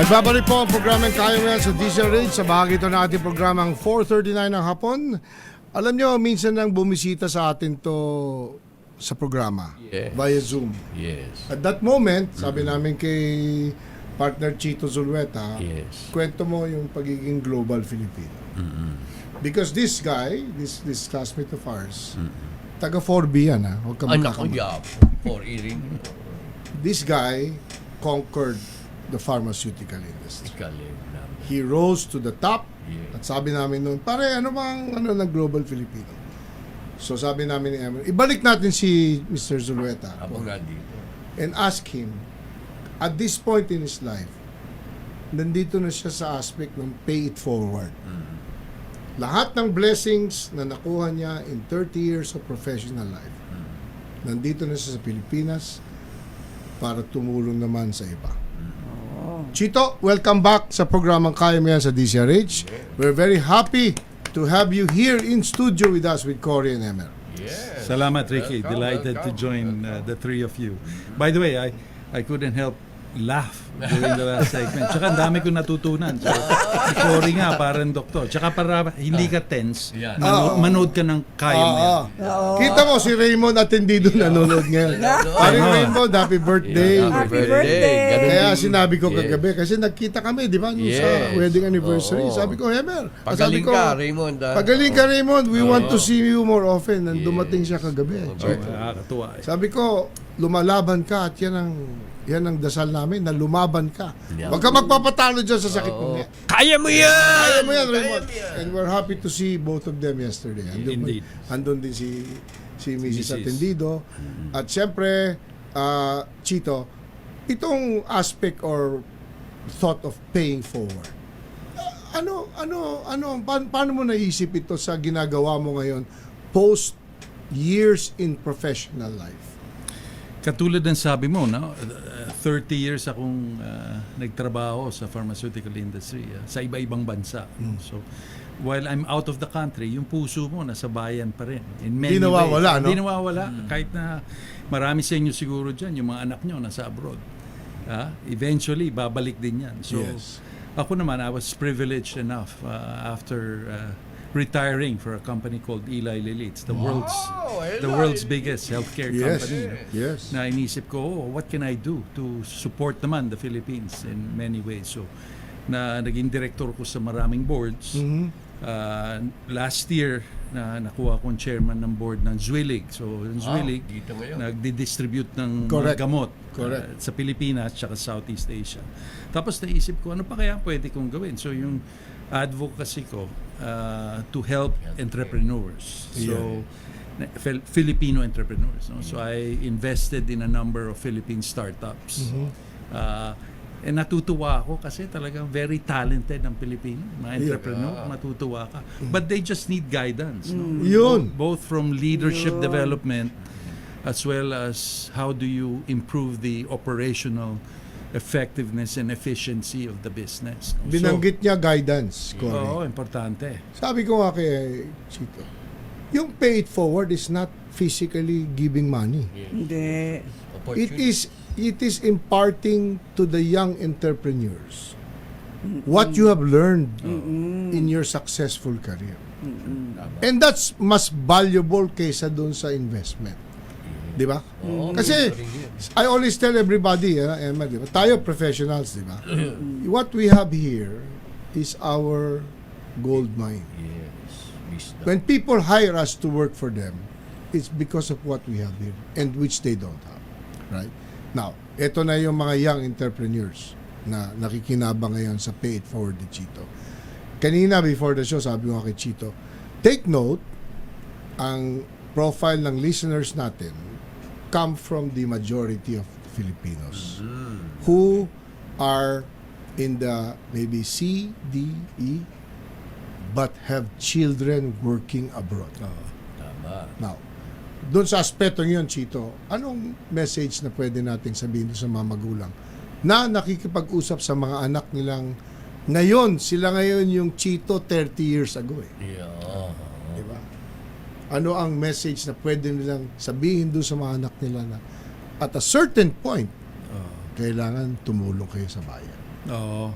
Nagbabalik po ang programang Kaya Mo Yan sa DZRH sa bahagi ito ng ating programang 4:39 ng hapon. Alam nyo, minsan nang bumisita sa atin to sa programa via Zoom. Yes. At that moment, sabi namin kay partner Chito Zulueta, kwento mo yung pagiging global Filipino. Because this guy, this classmate of ours, taga 4B yan ha. Huwag ka magkakamali. For eating. This guy conquered the pharmaceutical industry. He rose to the top. At sabi namin noon, pare, ano bang ng global Filipino? So sabi namin ni Emily, ibalik natin si Mr. Zulueta and ask him, at this point in his life, nandito na siya sa aspect ng pay it forward. Lahat ng blessings na nakuha niya in 30 years of professional life, nandito na siya sa Pilipinas para tumulong naman sa iba. Chito, welcome back sa programang Kaya Mo Yan sa DZRH. We're very happy to have you here in studio with us with Cory and Emer. Yes. Salamat, Ricky. Delighted to join the three of you. By the way, I couldn't help laugh during the last segment. Tsaka ang dami kong natutunan. So, si Cory nga, parang doktor. Tsaka para hindi ka tense, manood ka ng Kaya Mo Yan. Kita mo, si Raymond Atendido nanonood ngayon. Parang Raymond, happy birthday. Happy birthday. Kaya sinabi ko kagabi, kasi nagkita kami, di ba, sa wedding anniversary. Sabi ko, Hemer, Pagaling ka, Raymond. Pagaling ka, Raymond. We want to see you more often. And dumating siya kagabi. Nakakatuwa. Sabi ko, lumalaban ka at yan ang dasal namin, na lumaban ka. Huwag ka magpapatalo dyan sa sakit mo. Kaya mo yan! Kaya mo yan, Raymond. And we're happy to see both of them yesterday. Andun din si Mrs. Atendido. At siyempre, Chito, itong aspect or thought of paying forward. Paano mo naisip ito sa ginagawa mo ngayon post years in professional life? Katulad ng sabi mo, no? 30 years akong nagtrabaho sa pharmaceutical industry sa iba-ibang bansa. So, while I'm out of the country, yung puso mo nasa bayan pa rin. In many Di nawawala, ways. no? Di nawawala. Kahit na marami sa inyo siguro dyan, yung mga anak nyo nasa abroad. Eventually, babalik din yan. So, ako naman, I was privileged enough after retiring for a company called Lilly. It's the world's biggest healthcare company. Yes. Na inisip ko, what can I do to support naman the Philippines in many ways? So, naging director ko sa maraming boards. Last year, nakuha akong chairman ng board ng Zuellig. So, yung Zuellig, nagdi-distribute ng mga gamot sa Pilipinas at Southeast Asia. Tapos naisip ko, ano pa kaya pwede kong gawin? So, yung advocacy ko to help entrepreneurs. So, Filipino entrepreneurs. No? So, I invested in a number of Philippine startups. And natutuwa ako kasi talagang very talented ang Pilipino, mga entrepreneur, matutuwa ka. But they just need guidance. No? Both from leadership development as well as how do you improve the operational effectiveness and efficiency of the business. No? Binanggit niya guidance, Cory. Oo, importante. Sabi ko nga kay Chito, yung pay it forward is not physically giving money. Hindi. It is imparting to the young entrepreneurs what you have learned in your successful career. And that's mas valuable kaysa doon sa investment. Di ba? Kasi I always tell everybody, Emma, di ba? Tayo professionals, di ba? What we have here is our gold mine. When people hire us to work for them, it's because of what we have here and which they don't have. Right? Now, ito na yung mga young entrepreneurs na nakikinabang ngayon sa Pay It Forward ni Chito. Kanina before the show, sabi ko kay Chito, take note, ang profile ng listeners natin come from the majority of Filipinos who are in the maybe C, D, E, but have children working abroad. Now, doon sa aspetong yun, Chito, anong message na pwede nating sabihin sa mga magulang na nakikipag-usap sa mga anak nilang ngayon, sila ngayon yung Chito 30 years ago diba? Ano ang message na pwede nilang sabihin doon sa mga anak nila na at a certain point, kailangan tumulong kayo sa bayan? Oo.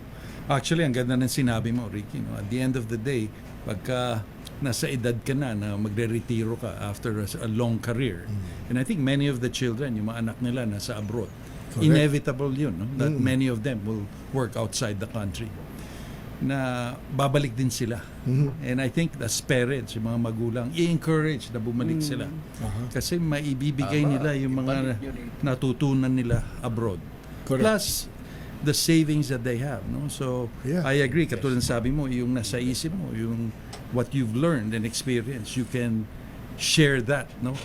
Actually, ang ganda ng sinabi mo, Ricky. No? At the end of the day, pagka nasa edad ka na magre-retiro ka after a long career. And I think many of the children, yung mga anak nila nasa abroad, Correct. inevitable yun, no? That many of them will work outside the country. Na babalik din sila. And I think as parents, yung mga magulang, i-encourage na bumalik sila. Kasi maibibigay nila yung mga natutunan nila abroad. Correct. Plus, the savings that they have, no? So Yeah. I agree, katulad ng sabi mo, yung nasa isip mo, yung what you've learned and experienced, you can share that, no,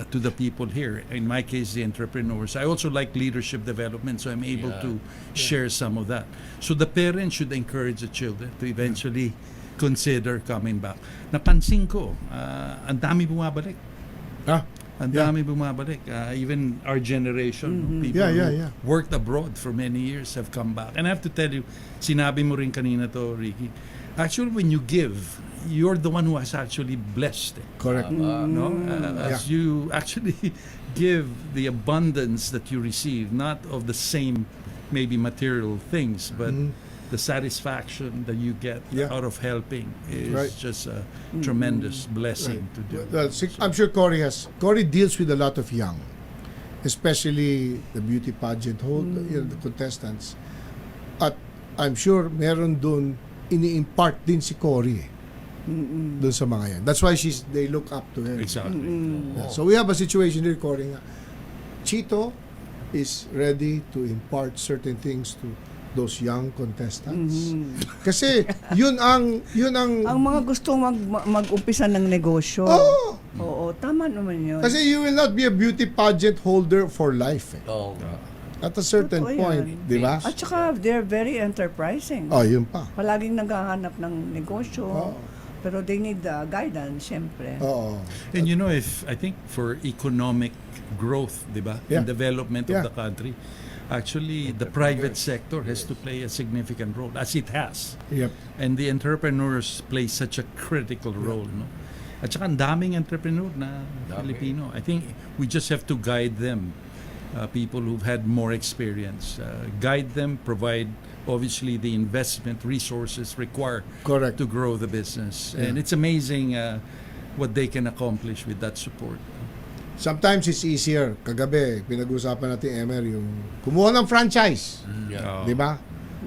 to the people here. In my case, the entrepreneurs. I also like leadership development, so I'm able to share some of that. So the parents should encourage the children to eventually consider coming back. Napansin ko, ang dami bumabalik. Ang dami bumabalik. Even our generation, no, people who worked abroad for many years have come back. And I have to tell you, sinabi mo rin kanina to, Ricky, actually when you give, you're the one who has actually blessed it. Correct. No? As you actually give the abundance that you receive, not of the same maybe material things, but the satisfaction that you get out of helping is just a tremendous blessing to do. Well, I'm sure Cory deals with a lot of young, especially the beauty pageant the contestants. At I'm sure meron dun ini-impart din si Cory dun sa mga yan. That's why they look up to him. Exactly. Yeah. So we have a situation here, Cory, nga Chito is ready to impart certain things to those young contestants. Kasi yun ang Ang mga gustong mag-umpisa ng negosyo. Oh! Oo, tama naman yun. Kasi you will not be a beauty pageant holder for life. Oo. At a certain Totoo point, yan. di ba? At saka, they're very enterprising. Oh, yun pa. Palaging naghahanap ng negosyo. Oo. Pero they need guidance, syempre. Oo. And you know, if I think for economic growth, di ba, Yeah. and development Yeah. of the country, actually the private sector has to play a significant role, as it has. Yep. And the entrepreneurs play such a critical role, no? At saka ang daming entrepreneur na Filipino. I think we just have to guide them, people who've had more experience. Guide them, provide obviously the investment resources required Correct. to grow the business. And it's amazing what they can accomplish with that support. Sometimes it's easier. Kagabi, pinag-usapan natin, Emer, yung kumuha ng franchise. Yeah. Di ba?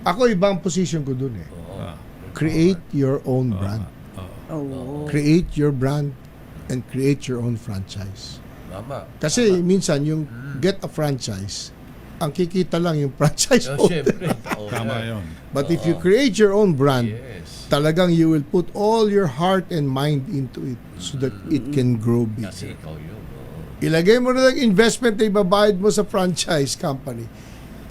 Ako, ibang position ko dun eh. Ah. Create your own brand. Oo. Create your brand and create your own franchise. Tama. Kasi minsan, yung get a franchise, ang kikita lang yung franchise Oh, holder. syempre. Oo, Tama yan. yun. But if you create your own brand, Yes. talagang you will put all your heart and mind into it so that it can grow big. Kasi ikaw yun. Ilagay mo na lang investment na ibabayad mo sa franchise company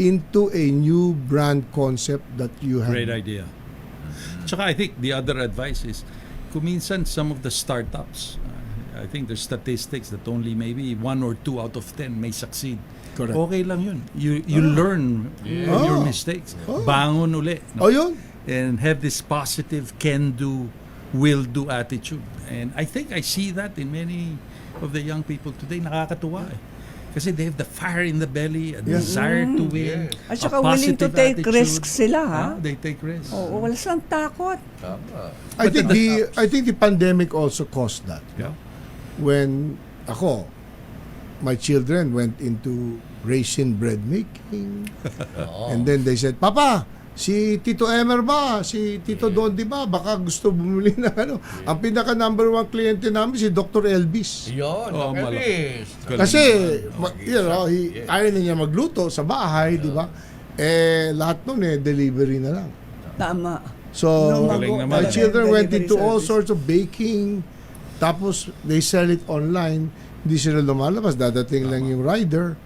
into a new brand concept that you have. Great idea. Tsaka I think the other advice is, kung minsan some of the startups, I think there's statistics that only maybe 1 or 2 out of 10 may succeed. Correct. Okay lang yun. You learn from your mistakes. Bangon uli. No? Oh, yun. And have this positive can-do, will-do attitude. And I think I see that in many of the young people today. Nakakatuwa eh. Kasi they have the fire in the belly, a desire to win, At a saka willing to positive take attitude. risks sila, ha? They take risks. Oo, wala silang takot. Tama. I think the pandemic also caused that. Yeah. When my children went into raisin bread making, and then they said, Papa, si Tito Emer ba? Si Tito Dondi ba? Baka gusto bumili ng ano. Ang pinaka number 1 kliyente namin si Dr. Elvis. Yun. Oh, Elvis. Kasi, ayaw na niya magluto sa bahay, di ba? Lahat nun delivery na lang. Tama. So, Galing my naman. children went Delivery into all service. sorts of baking. Tapos, they sell it online. Hindi sila lumalabas. Dadating lang yung rider.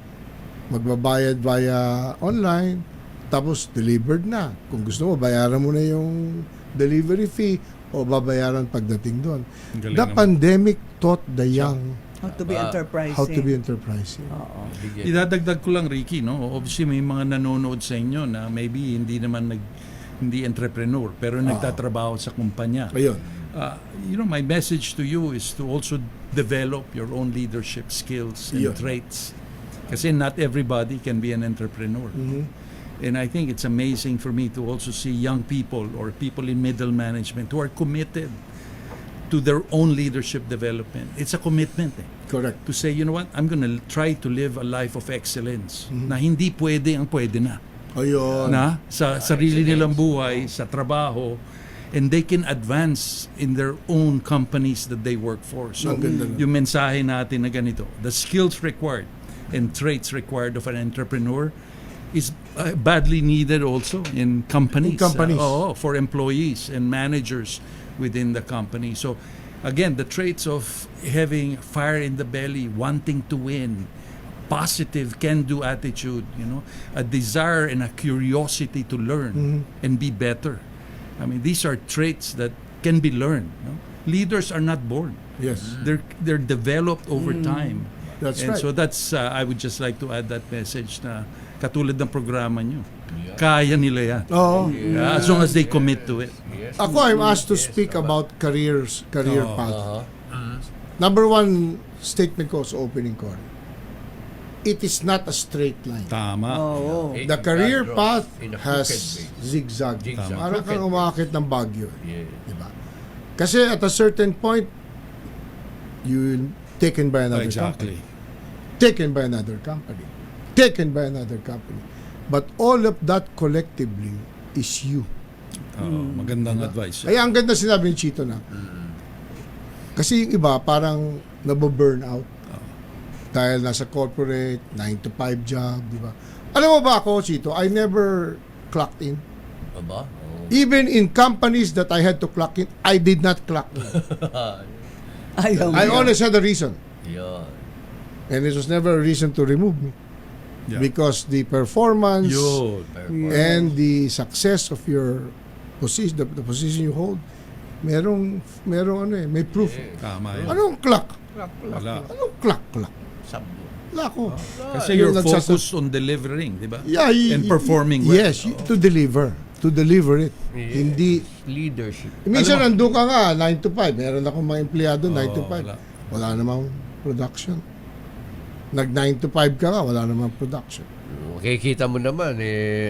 Magbabayad via online. Tapos, delivered na. Kung gusto mo, bayaran mo na yung delivery fee o babayaran pagdating doon. Galing The naman. pandemic taught the young How to be enterprising. how to be enterprising. Oo. Idadagdag ko lang, Ricky, no? Obviously may mga nanonood sa inyo na maybe hindi naman hindi entrepreneur pero nagtatrabaho sa kumpanya. Ayun. My message to you is to also develop your own leadership skills and Yeah. traits. Kasi not everybody can be an entrepreneur. And I think it's amazing for me to also see young people or people in middle management who are committed to their own leadership development. It's a commitment Correct. to say, you know what, I'm gonna try to live a life of excellence na hindi pwede ang pwede na. Ayun. Na sa sarili nilang buhay, sa trabaho, and they can advance in their own companies that they work for. So, Ang ganda nun. yung mensahe natin na ganito, the skills required and traits required of an entrepreneur is badly needed also in companies. In companies. For employees and managers within the company. So, again, the traits of having fire in the belly, wanting to win, positive can-do attitude, a desire and a curiosity to learn and be better. I mean, these are traits that can be learned. Leaders are not born. Yes. They're developed over time. That's And right. so that's, I would just like to add that message na katulad ng programa nyo. Kaya nila yan. Oo. Yeah, as long as they commit to it. Ako, I'm asked to speak about career path. Number one statement ko sa opening ko, it is not a straight line. Tama. Oo. The career path In a has crooked way. zigzag. Zigzag. Parang kang umakit ng bagyo. Yeah. Diba? Kasi at a certain point, you're taken by another Exactly. company. Taken by another company. Taken by another company. But all of that collectively is you. Magandang advice. Kaya ang ganda sinabi ni Chito na. Kasi yung iba parang nababurn out. Dahil nasa corporate, 9 to 5 job, di ba? Alam mo ba ako, Chito, I never clocked in. Aba? Even in companies that I had to clock in, I did not clock in. Ayaw mo. I always had a reason. Yeah. And it was never a reason to remove me. Yeah. Because the performance Yun. and the success of your position, the position you hold, merong may proof. Tama yun. Anong clock? Wala. Anong clock? Sabdo. Wala ko. Kasi you're focused on delivering, di ba? Yeah, And performing well. Yes, to deliver. To deliver it. Yeah. Hindi. Leadership. Minsan Alam nandun ka nga, 9 to 5. Meron akong mga empleyado, 9 to 5. wala. Wala namang production. Nag 9 to 5 ka nga, wala namang production. Makikita mo naman,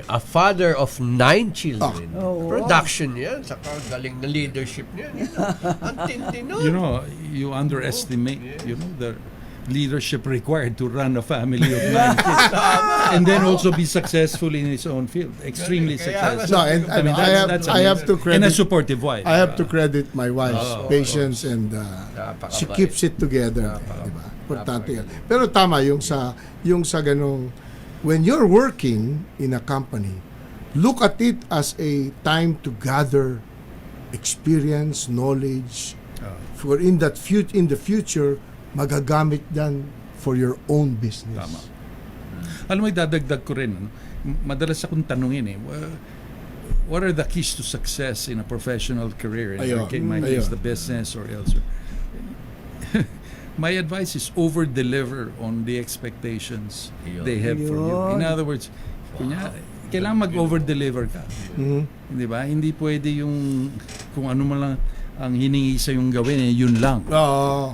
a father of 9 children. Oh, wow. Production yan. Saka galing na leadership niya. Ang tindi nun. You underestimate, the leadership required to run a family of 9 kids. And then also be successful in his own field. Extremely successful. No, and I mean, I have to And a credit. supportive wife. I have to credit my wife's patience and she Napakabait. keeps it together. Diba? Importante yan. Pero tama yung sa ganong, when you're working in a company, look at it as a time to gather experience, knowledge, for in the future magagamit dan for your own business. Tama. Alam mo, idadagdag ko rin. Madalas akong tanungin what are the keys to success in a professional career? Ayun. My case, the business or elsewhere. My advice is over-deliver on the expectations they have for you. In other words, kailangan mag-over-deliver ka. Di ba? Hindi pwede yung kung ano man lang ang hiningi sa yung gawin, yun lang.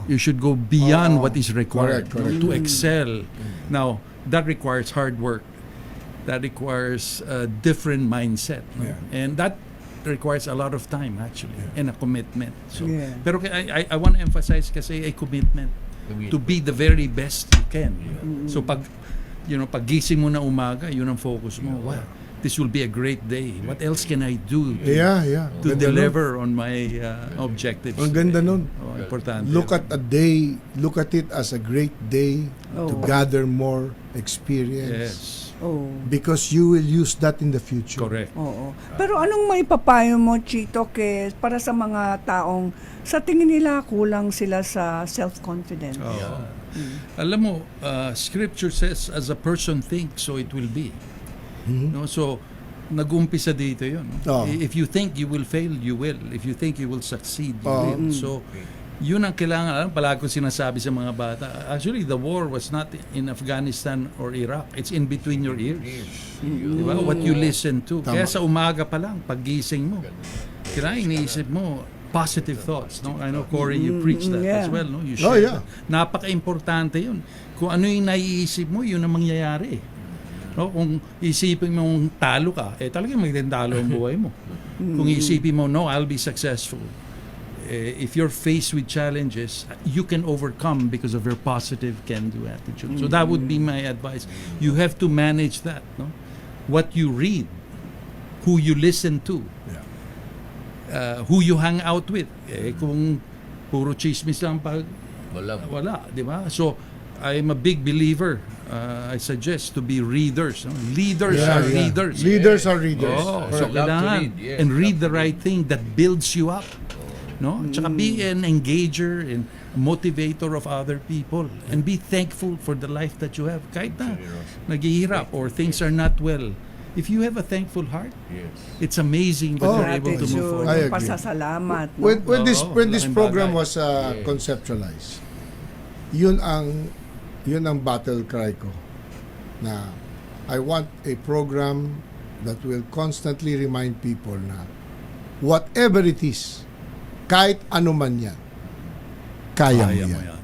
You should go beyond what is required Correct. to excel. Now, that requires hard work. That requires a different mindset. No? Yeah. And that requires a lot of time, actually, and a commitment. So, Yeah. pero I want to emphasize kasi a commitment to be the very best you can. So, paggising mo na umaga, yun ang focus mo. Wow, this will be a great day. What else can I do to Yeah. to Ganda deliver on my objectives? Ang ganda nun. Importante. Look at it as a great day to gather more experience. Yes. Oh. Because you will use that in the future. Correct. Oo. Pero anong may papayo mo, Chito, para sa mga taong sa tingin nila kulang sila sa self-confidence? Oo. Alam mo, scripture says, as a person thinks, so it will be. No? So, nag-umpisa dito yun. No? Oh. If you think you will fail, you will. If you think you will succeed, you will. So, yun ang kailangan. Alam, palagi ko sinasabi sa mga bata. Actually, the war was not in Afghanistan or Iraq. It's in between your ears. Diba? What you listen to. Tama. Kaya sa umaga pa lang, paggising mo, kailangan iniisip mo, positive thoughts. No? I know, Cory, you preach that as well. No? You share yeah. that. Napaka-importante yun. Kung ano yung naiisip mo, yun ang mangyayari. No, kung isipin mong talo ka, talagang magtalo ang buhay mo. Kung isipin mo, no, I'll be successful. If you're faced with challenges, you can overcome because of your positive can-do attitude. So that would be my advice. You have to manage that, no? What you read, who you listen to, who you hang out with. Kung puro chismis lang pag wala, di ba? So I'm a big believer. I suggest to be readers. No? Leaders are readers. Leaders are readers. Oh, so Love to kailangan read, yes. and read Love the to right thing that builds you up. No? Tsaka be an engager and motivator of other people and be thankful for the life that you have. Kahit na naghihirap or things are not well. If you have a thankful heart, it's amazing that you're able to move forward. I agree. Pasasalamat. No? When this laking program bagay. was conceptualized, yun ang battle cry ko, na I want a program that will constantly remind people na whatever it is, kahit ano man yan, kaya mo yan.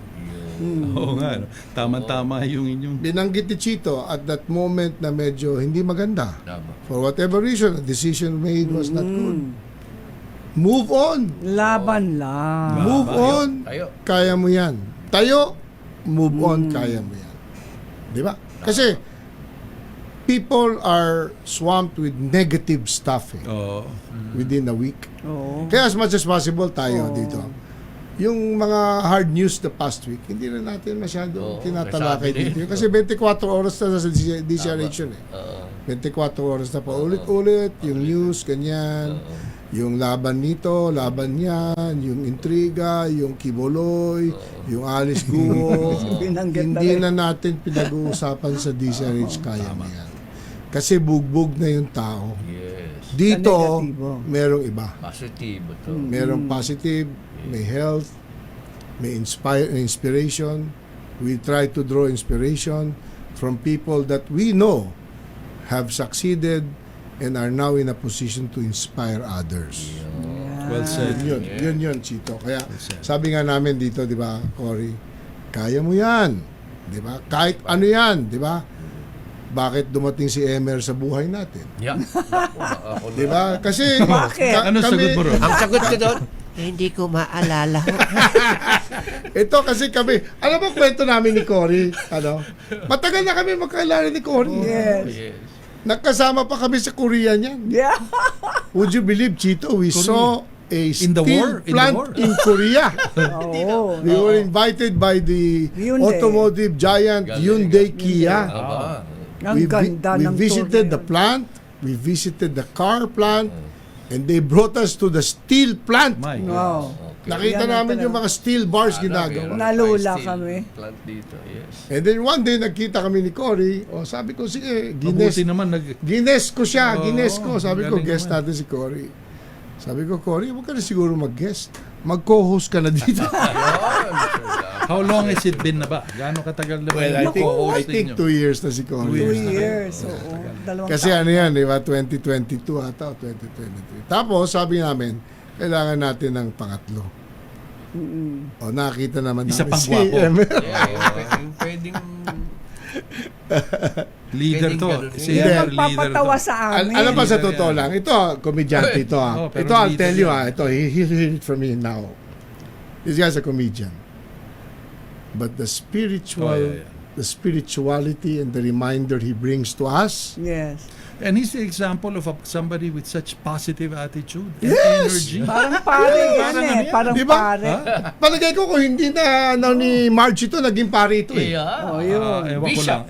Oo nga, no? Tama-tama yung inyong... Binanggit ni Chito at that moment na medyo hindi maganda. For whatever reason, the decision made was not good. Move on. Laban lang. Move on. Tayo. Kaya mo yan. Tayo, move on, kaya mo yan. Di ba? Kasi people are swamped with negative stuff within a week. Kaya as much as possible tayo dito. Yung mga hard news the past week, hindi na natin masyado tinatalakay dito. Kasi 24 oras na sa DCRH yun 24 oras na pa ulit-ulit, yung news, ganyan. Yung laban nito, laban yan, yung intriga, yung kiboloy, yung Alice Guo. Hindi na natin pinag-uusapan sa DCRH, kaya mo yan. Kasi bugbog na yung tao. Dito, merong iba. Positibo to. Merong positive, may health, may inspiration. We try to draw inspiration from people that we know have succeeded and are now in a position to inspire others. Well said. Yun, Chito. Kaya sabi nga namin dito, di ba, Cory, kaya mo yan. Di ba? Kahit ano yan, di ba? Bakit dumating si Emer sa buhay natin? Di ba? Kasi Ano sagot mo ron? Ang sagot ko doon, hindi ko maalala. ito kasi kami, alam mo kwento namin ni Cory, matagal na kami magkailangan ni Cory. Yes. Nagkasama pa kami sa Korea niyan. Yeah. Would you believe, Chito, we saw a In the steel war? In the plant war? in Korea. We were invited by the Hyundai. automotive giant Hyundai Kia. Ang ganda ng we visited tour the plant, we visited the car plant, and they brought us to the steel plant. My Wow. Nakita Yan namin ang yung mga steel bars ginagawa. Nalula kami. Plant dito, yes. And then one day, nagkita kami ni Cory. Sabi ko, sige, Mabuti naman Gines ko siya, Gines ko. Sabi ko, galing guest naman. natin si Cory. Sabi ko, Cory, huwag ka na siguro mag-guest. Mag-co-host ka na dito. How long has it been na ba? Gaano katagal na ba? Well, I think 2 years na si Cory. 2 years. Oo. Dalawang Kasi taon. ano yan, di ba? 2022 ata o 2023. Tapos, sabi namin, kailangan natin ng pangatlo. Nakita naman Isa namin pang si gwapo. Emer. Pwedeng Leader to. Ganun. Si Hindi. Emer, leader Magpapatawa to. sa amin. Alam ba sa totoo lang, ito, komedyante ito Oh, pero Ito, I'll leader tell you yan. ito, he'll hear it from me now. This guy's a comedian. But the the spirituality and the reminder he brings to us, Yes. And he's the example of somebody with such positive attitude and Yes! energy. Parang pare yan Parang ano yan? Parang Di ba? pare. palagay ko kung hindi na ni Marge ito, naging pare ito eh. Oh, yun. Ewan ko lang.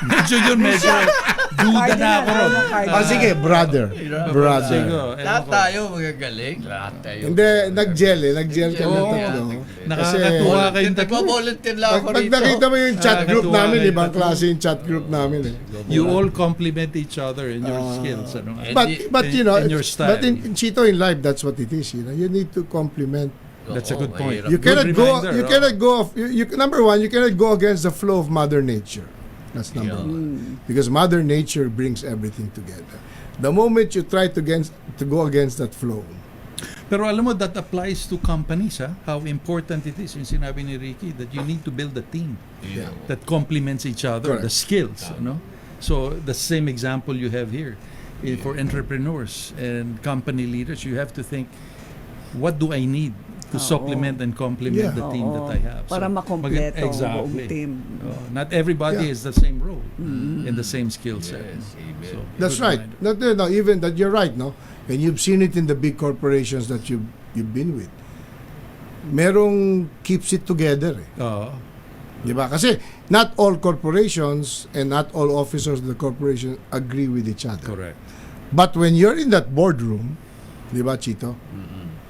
medyo duda na ako ron. Sige, brother. Brother. Siguro, ewan lahat ko. tayo magagaling. Lahat tayo. Hindi, nag-gel kami Oo. tatlo. Nakakatuwa kayong tatlo. Nagpo-volunteer lang ako Pag rito. nakita mo yung chat group Nakakatuwa namin, kayo ibang tatlo. klase yung chat group namin eh. You all complement each other in your skills. Ano? But you know, in your style. but in Chito, in life, that's what it is. You need to compliment. That's a good point. You Good cannot go. reminder, You cannot go. Number one, you cannot go against the flow of Mother Nature. That's number one. Because Mother Nature brings everything together. The moment you try to go against that flow, Pero alam mo, that applies to companies, how important it is. Yung sinabi ni Ricky, that you need to build a team that complements each other, Correct. the skills. Ano? So the same example you have here. For entrepreneurs and company leaders, you have to think, what do I need to supplement and complement the team that I have? Para makompleto ang buong team. Not everybody has the same role and the same skill set. So, That's good right. reminder. No, even that you're right, no? And you've seen it in the big corporations that you've been with. Merong keeps it together. Di ba? Kasi not all corporations and not all officers of the corporation agree with each other. Correct. But when you're in that boardroom, di ba, Chito?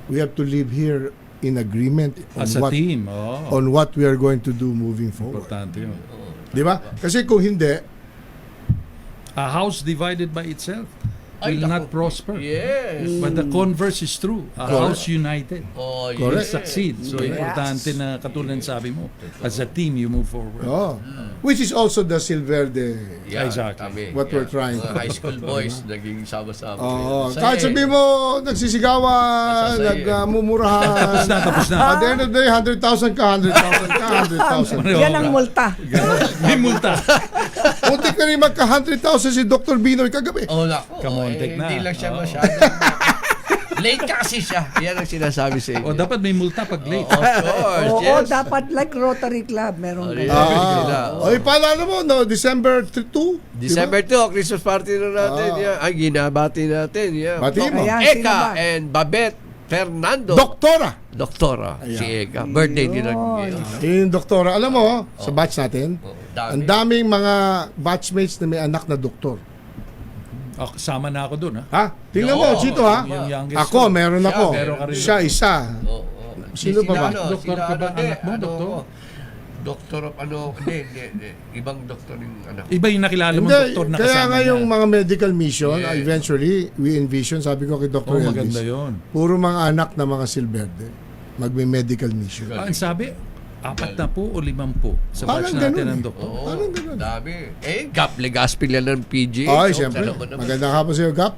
We have to live here in agreement on As a team. on what we are going to do moving forward. Importante yun. Di ba? Kasi kung hindi, A house divided by itself will not prosper. Yes. But the converse is true. A house united Oh, will Correct. succeed. So, importante na katulad ng sabi mo, as a team, you move forward. which is also the Silverde, Yeah, Exactly. what we're trying Mga to. high school boys, naging sama-sama. Kahit sabihin mo, nagsisigawan, Masasaya. nagmumurahan. Tapos na. At the end of the day, 100,000 ka, 100,000 ka, 100,000. Yan ang multa. May multa. Muntik na rin magka 100,000 si Dr. Binoy kagabi. Oh, naku. Kamontek na. Hindi lang siya masyado. Late kasi siya. Yan ang sinasabi sa inyo. O dapat may multa pag late. Of course, Oo, yes. dapat like Rotary Club, meron Yeah. ganyan. Oy, paalala mo, no, December 2? December 2, Christmas party na natin. Yeah. Ay, ginabati natin. Yeah. Batiin mo. Ayan, sino Eka ba? and Babette Fernando. Doktora. Doktora. Si Eka. Birthday din ng Yung doktora, alam mo, sa batch natin, dami. ang daming mga batchmates na may anak na doktor. Sama na ako dun, ha? Ha? Tingnan mo, Oo, Chito, ha? yung youngest Ako, ko. meron ako. meron ka rin. Siya, isa. Oo. Sino pa ba? Doktor ka ba? Anak mo, doktor? Doktor of hindi. Ibang doktor yung anak. Iba yung nakilala mo, Hindi, doktor na kaya kasama nga niya. yung mga medical mission, Yes. eventually, we envision, sabi ko kay Dr. Oh, Elvis, maganda yun. puro mga anak na mga Silverde, magme-medical mission. Ang sabi, 4 o 5 sa Parang batch natin ganun ng eh. doktor. Oo, Parang ganun. dami. Gap Legaspi yan ng PGH. Ay, So, siyempre. alam mo naman. Maganda ka po sa'yo, Gap.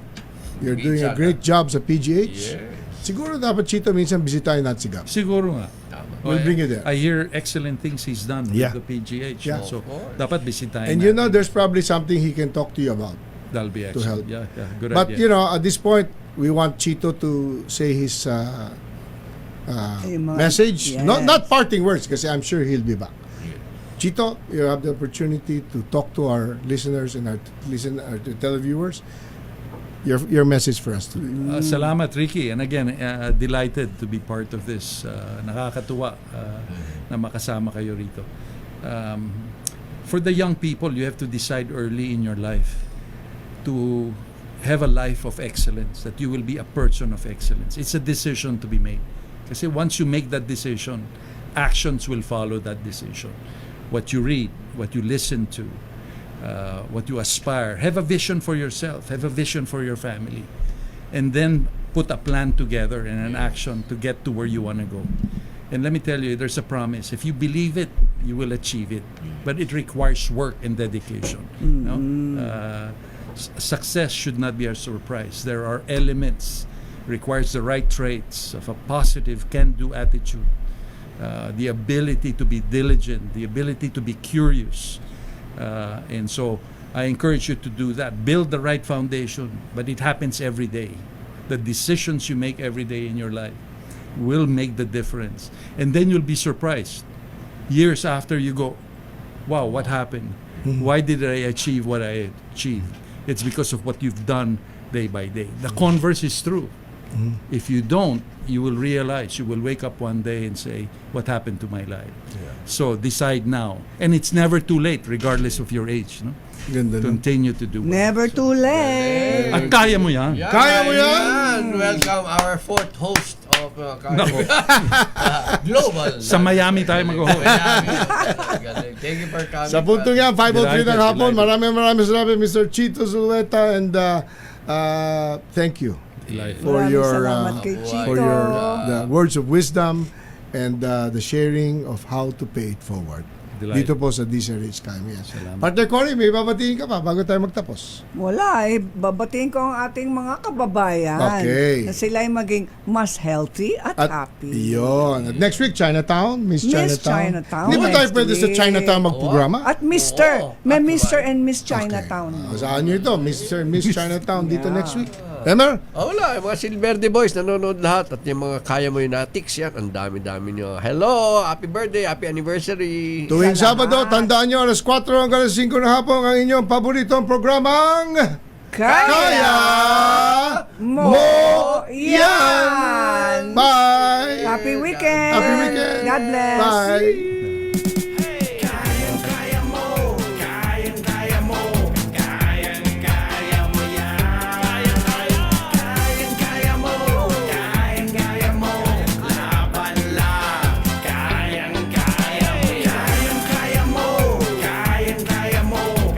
You're doing a great job sa PGH. Yes. Siguro dapat, Chito, minsan bisitahin natin si Gap. Siguro nga. Tama. We'll bring you there. I hear excellent things he's done Yeah. with the PGH. Yeah. So, Of course. dapat bisitahin And you know, natin. there's probably something he can talk to you about. That'll be help. excellent. Yeah, good But, idea. you know, at this point, we want Chito to say his Yung mga- message. Yes. Not parting words, kasi I'm sure he'll be back. Chito, you have the opportunity to talk to our listeners and our televiewers. Your message for us today. Salamat, Ricky. And again, delighted to be part of this. Nakakatuwa na makasama kayo rito. For the young people, you have to decide early in your life to have a life of excellence, that you will be a person of excellence. It's a decision to be made. Kasi once you make that decision, actions will follow that decision. What you read, what you listen to, what you aspire. Have a vision for yourself. Have a vision for your family. And then put a plan together and an action to get to where you want to go. And let me tell you, there's a promise. If you believe it, you will achieve it. But it requires work and dedication. No? Success should not be a surprise. There are elements. Requires the right traits of a positive can-do attitude. The ability to be diligent, the ability to be curious. And so I encourage you to do that. Build the right foundation, but it happens every day. The decisions you make every day in your life will make the difference. And then you'll be surprised. Years after you go, wow, what happened? Why did I achieve what I achieved? It's because of what you've done day by day. The converse is true. If you don't, you will realize, you will wake up one day and say, what happened to my life? So decide now. And it's never too late, regardless of your age. No? Ganda nun. Continue to do well. Never too late. At kaya mo yan. Kaya mo yan? Welcome our fourth host of Nako. Global. Sa Miami tayo mag-host. Thank you for coming. Sa puntong yan, 5:03 ng hapon. Delighted. Maraming salamat, Mr. Chito Zulueta. And thank you for Maraming your salamat kay Chito. for your the words of wisdom and the sharing of how to pay it forward. dito po sa DCRH Kami. Partner Cory, may babatiin ka pa bago tayo magtapos? Wala babatiin ko ang ating mga kababayan. Okay. Na sila ay maging mas healthy at happy. Yun. At next week, Chinatown. Miss Chinatown. Hindi ba tayo next pwede sa week. Chinatown magprograma? At Mr. May Mr. and Miss Chinatown. Saan nyo ito? Mr. and Miss Chinatown dito next week. Emer? Wala, yung mga Silverde Boys, nanonood lahat. At yung mga kaya mo yung natics yan, ang dami-dami nyo. Hello, happy birthday, happy anniversary. Tuwing Sabado, tandaan nyo, alas 4 hanggang alas 5 na hapon ang inyong paboritong programang Kaya mo yan! Bye! Happy weekend! Happy weekend! God bless! Bye!